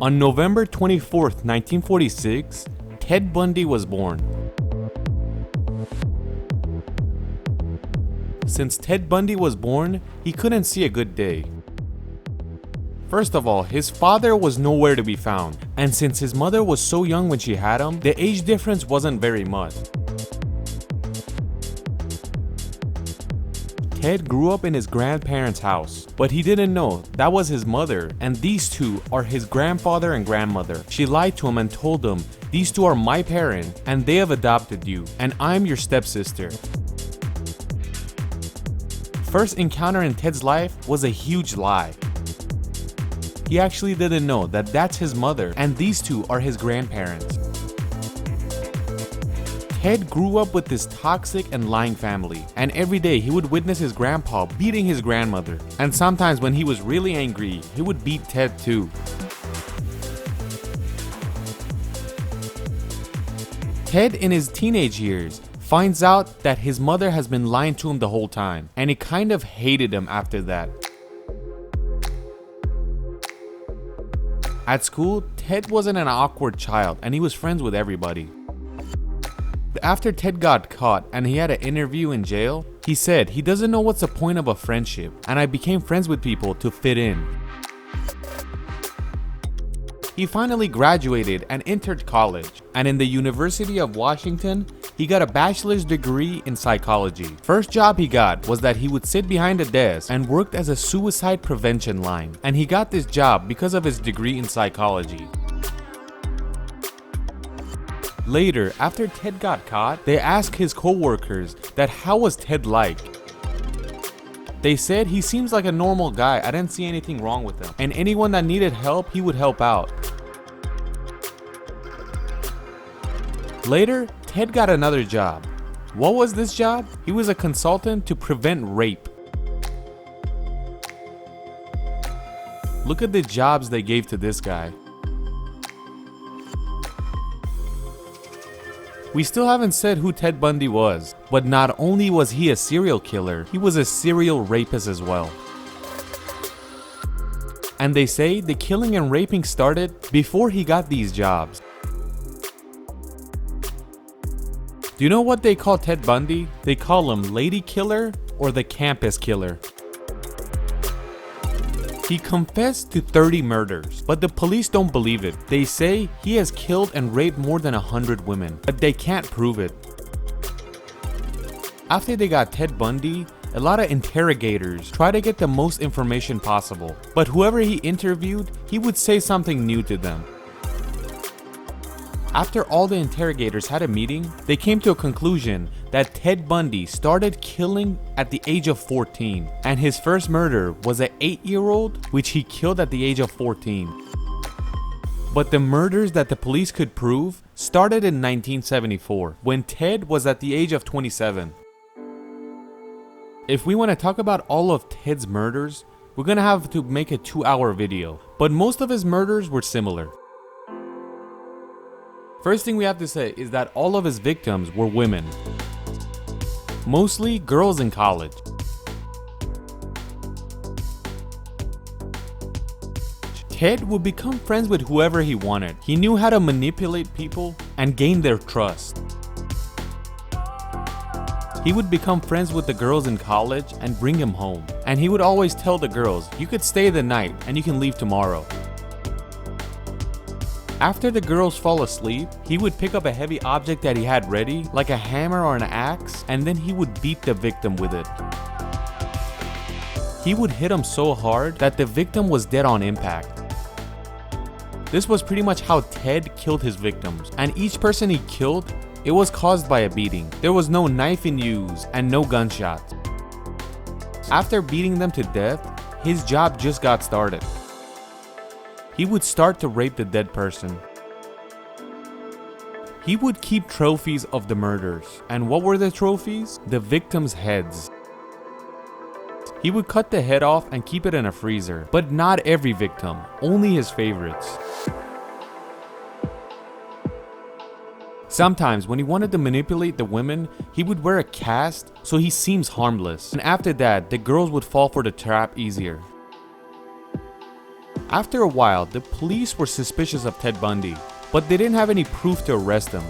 On November 24th, 1946, Ted Bundy was born. Since Ted Bundy was born, he couldn't see a good day. First of all, his father was nowhere to be found, and since his mother was so young when she had him, the age difference wasn't very much. Ted grew up in his grandparents' house, but he didn't know that was his mother, and these two are his grandfather and grandmother. She lied to him and told him, "These two are my parents, and they have adopted you, and I'm your stepsister." First encounter in Ted's life was a huge lie. He actually didn't know that that's his mother, and these two are his grandparents. Ted grew up with this toxic and lying family, and every day he would witness his grandpa beating his grandmother, and sometimes when he was really angry, he would beat Ted too. Ted, in his teenage years, finds out that his mother has been lying to him the whole time, and he kind of hated him after that. At school, Ted wasn't an awkward child, and he was friends with everybody. After Ted got caught and he had an interview in jail, he said he doesn't know what's the point of a friendship, and I became friends with people to fit in. He finally graduated and entered college, and in the University of Washington, he got a bachelor's degree in psychology. First job he got was that he would sit behind a desk and worked as a suicide prevention line, and he got this job because of his degree in psychology. Later, after Ted got caught, they asked his co-workers that how was Ted like? They said he seems like a normal guy, I didn't see anything wrong with him, and anyone that needed help, he would help out. Later, Ted got another job. What was this job? He was a consultant to prevent rape. Look at the jobs they gave to this guy. We still haven't said who Ted Bundy was, but not only was he a serial killer, he was a serial rapist as well. And they say the killing and raping started before he got these jobs. Do you know what they call Ted Bundy? They call him Lady Killer or the Campus Killer. He confessed to 30 murders, but the police don't believe it. They say he has killed and raped more than 100 women, but they can't prove it. After they got Ted Bundy, a lot of interrogators try to get the most information possible, but whoever he interviewed, he would say something new to them. After all the interrogators had a meeting, they came to a conclusion that Ted Bundy started killing at the age of 14, and his first murder was an 8-year-old which he killed at the age of 14. But the murders that the police could prove started in 1974, when Ted was at the age of 27. If we want to talk about all of Ted's murders, we're gonna have to make a 2-hour video, but most of his murders were similar. First thing we have to say is that all of his victims were women. Mostly girls in college. Ted would become friends with whoever he wanted. He knew how to manipulate people and gain their trust. He would become friends with the girls in college and bring them home. And he would always tell the girls, you could stay the night and you can leave tomorrow. After the girls fall asleep, he would pick up a heavy object that he had ready, like a hammer or an axe, and then he would beat the victim with it. He would hit him so hard that the victim was dead on impact. This was pretty much how Ted killed his victims, and each person he killed, it was caused by a beating. There was no knife in use and no gunshots. After beating them to death, his job just got started. He would start to rape the dead person. He would keep trophies of the murders. And what were the trophies? The victims' heads. He would cut the head off and keep it in a freezer. But not every victim, only his favorites. Sometimes when he wanted to manipulate the women, he would wear a cast so he seems harmless. And after that, the girls would fall for the trap easier. After a while, the police were suspicious of Ted Bundy, but they didn't have any proof to arrest him.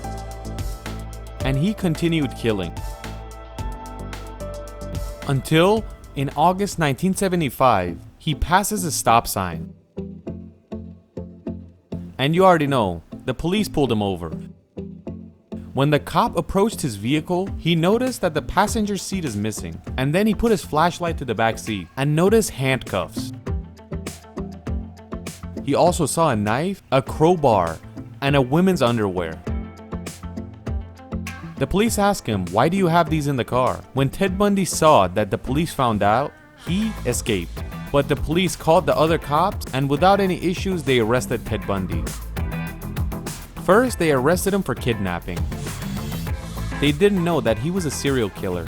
And he continued killing. Until, in August 1975, he passes a stop sign. And you already know, the police pulled him over. When the cop approached his vehicle, he noticed that the passenger seat is missing. And then he put his flashlight to the back seat and noticed handcuffs. He also saw a knife, a crowbar, and a women's underwear. The police asked him, "Why do you have these in the car?" When Ted Bundy saw that the police found out, he escaped. But the police called the other cops, and without any issues, they arrested Ted Bundy. First, they arrested him for kidnapping. They didn't know that he was a serial killer.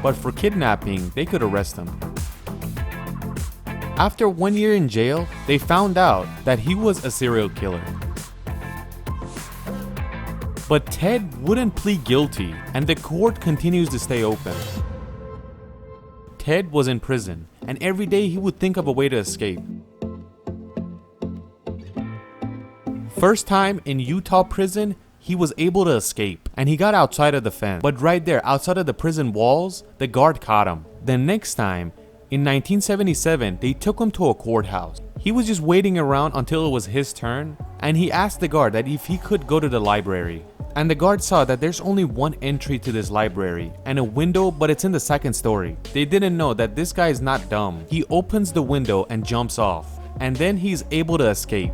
But for kidnapping, they could arrest him. After 1 year in jail, they found out that he was a serial killer. But Ted wouldn't plead guilty, and the court continues to stay open. Ted was in prison, and every day he would think of a way to escape. First time in Utah prison, he was able to escape, and he got outside of the fence. But right there, outside of the prison walls, the guard caught him. The next time, in 1977, they took him to a courthouse. He was just waiting around until it was his turn, and he asked the guard that if he could go to the library. And the guard saw that there's only one entry to this library and a window, but it's in the second story. They didn't know that this guy is not dumb. He opens the window and jumps off, and then he's able to escape.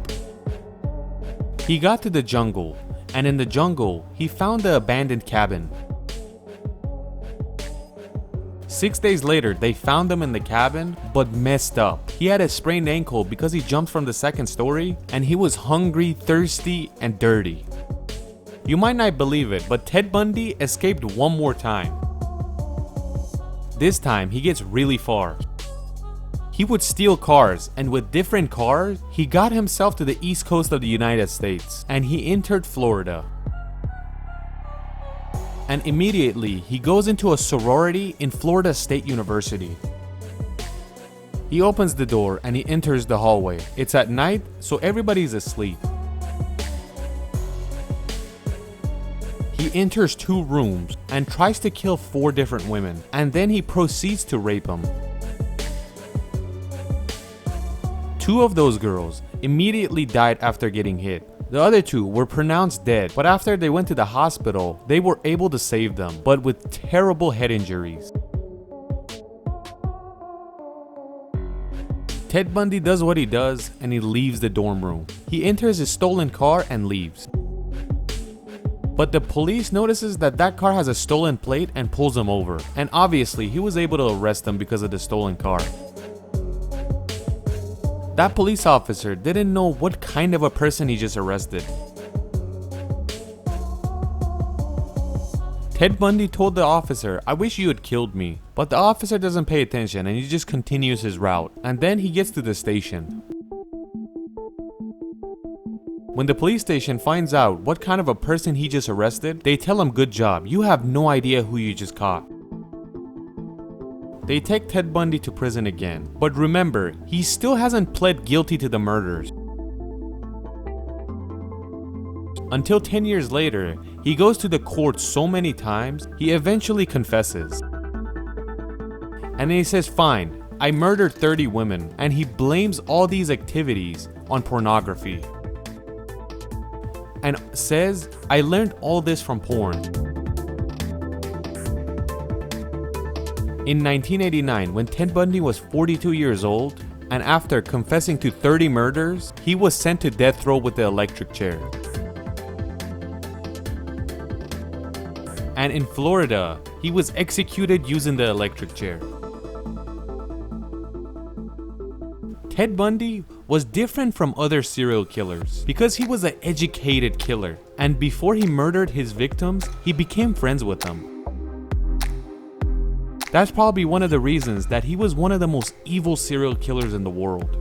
He got to the jungle, and in the jungle, he found the abandoned cabin. 6 days later, they found him in the cabin, but messed up. He had a sprained ankle because he jumped from the second story, and he was hungry, thirsty, and dirty. You might not believe it, but Ted Bundy escaped one more time. This time, he gets really far. He would steal cars, and with different cars, he got himself to the east coast of the United States, and he entered Florida. And immediately, he goes into a sorority in Florida State University. He opens the door and he enters the hallway. It's at night, so everybody's asleep. He enters 2 rooms and tries to kill 4 different women, and then he proceeds to rape them. 2 of those girls immediately died after getting hit. The other 2 were pronounced dead, but after they went to the hospital, they were able to save them, but with terrible head injuries. Ted Bundy does what he does, and he leaves the dorm room. He enters his stolen car and leaves. But the police notices that that car has a stolen plate and pulls him over. And obviously, he was able to arrest him because of the stolen car. That police officer didn't know what kind of a person he just arrested. Ted Bundy told the officer, "I wish you had killed me." But the officer doesn't pay attention and he just continues his route. And then he gets to the station. When the police station finds out what kind of a person he just arrested, they tell him, "Good job, you have no idea who you just caught." They take Ted Bundy to prison again, but remember, he still hasn't pled guilty to the murders. Until 10 years later, he goes to the court so many times, he eventually confesses. And then he says, "Fine, I murdered 30 women," and he blames all these activities on pornography. And says, "I learned all this from porn." In 1989, when Ted Bundy was 42 years old, and after confessing to 30 murders, he was sent to death row with the electric chair. And in Florida, he was executed using the electric chair. Ted Bundy was different from other serial killers because he was an educated killer, and before he murdered his victims, he became friends with them. That's probably one of the reasons that he was one of the most evil serial killers in the world.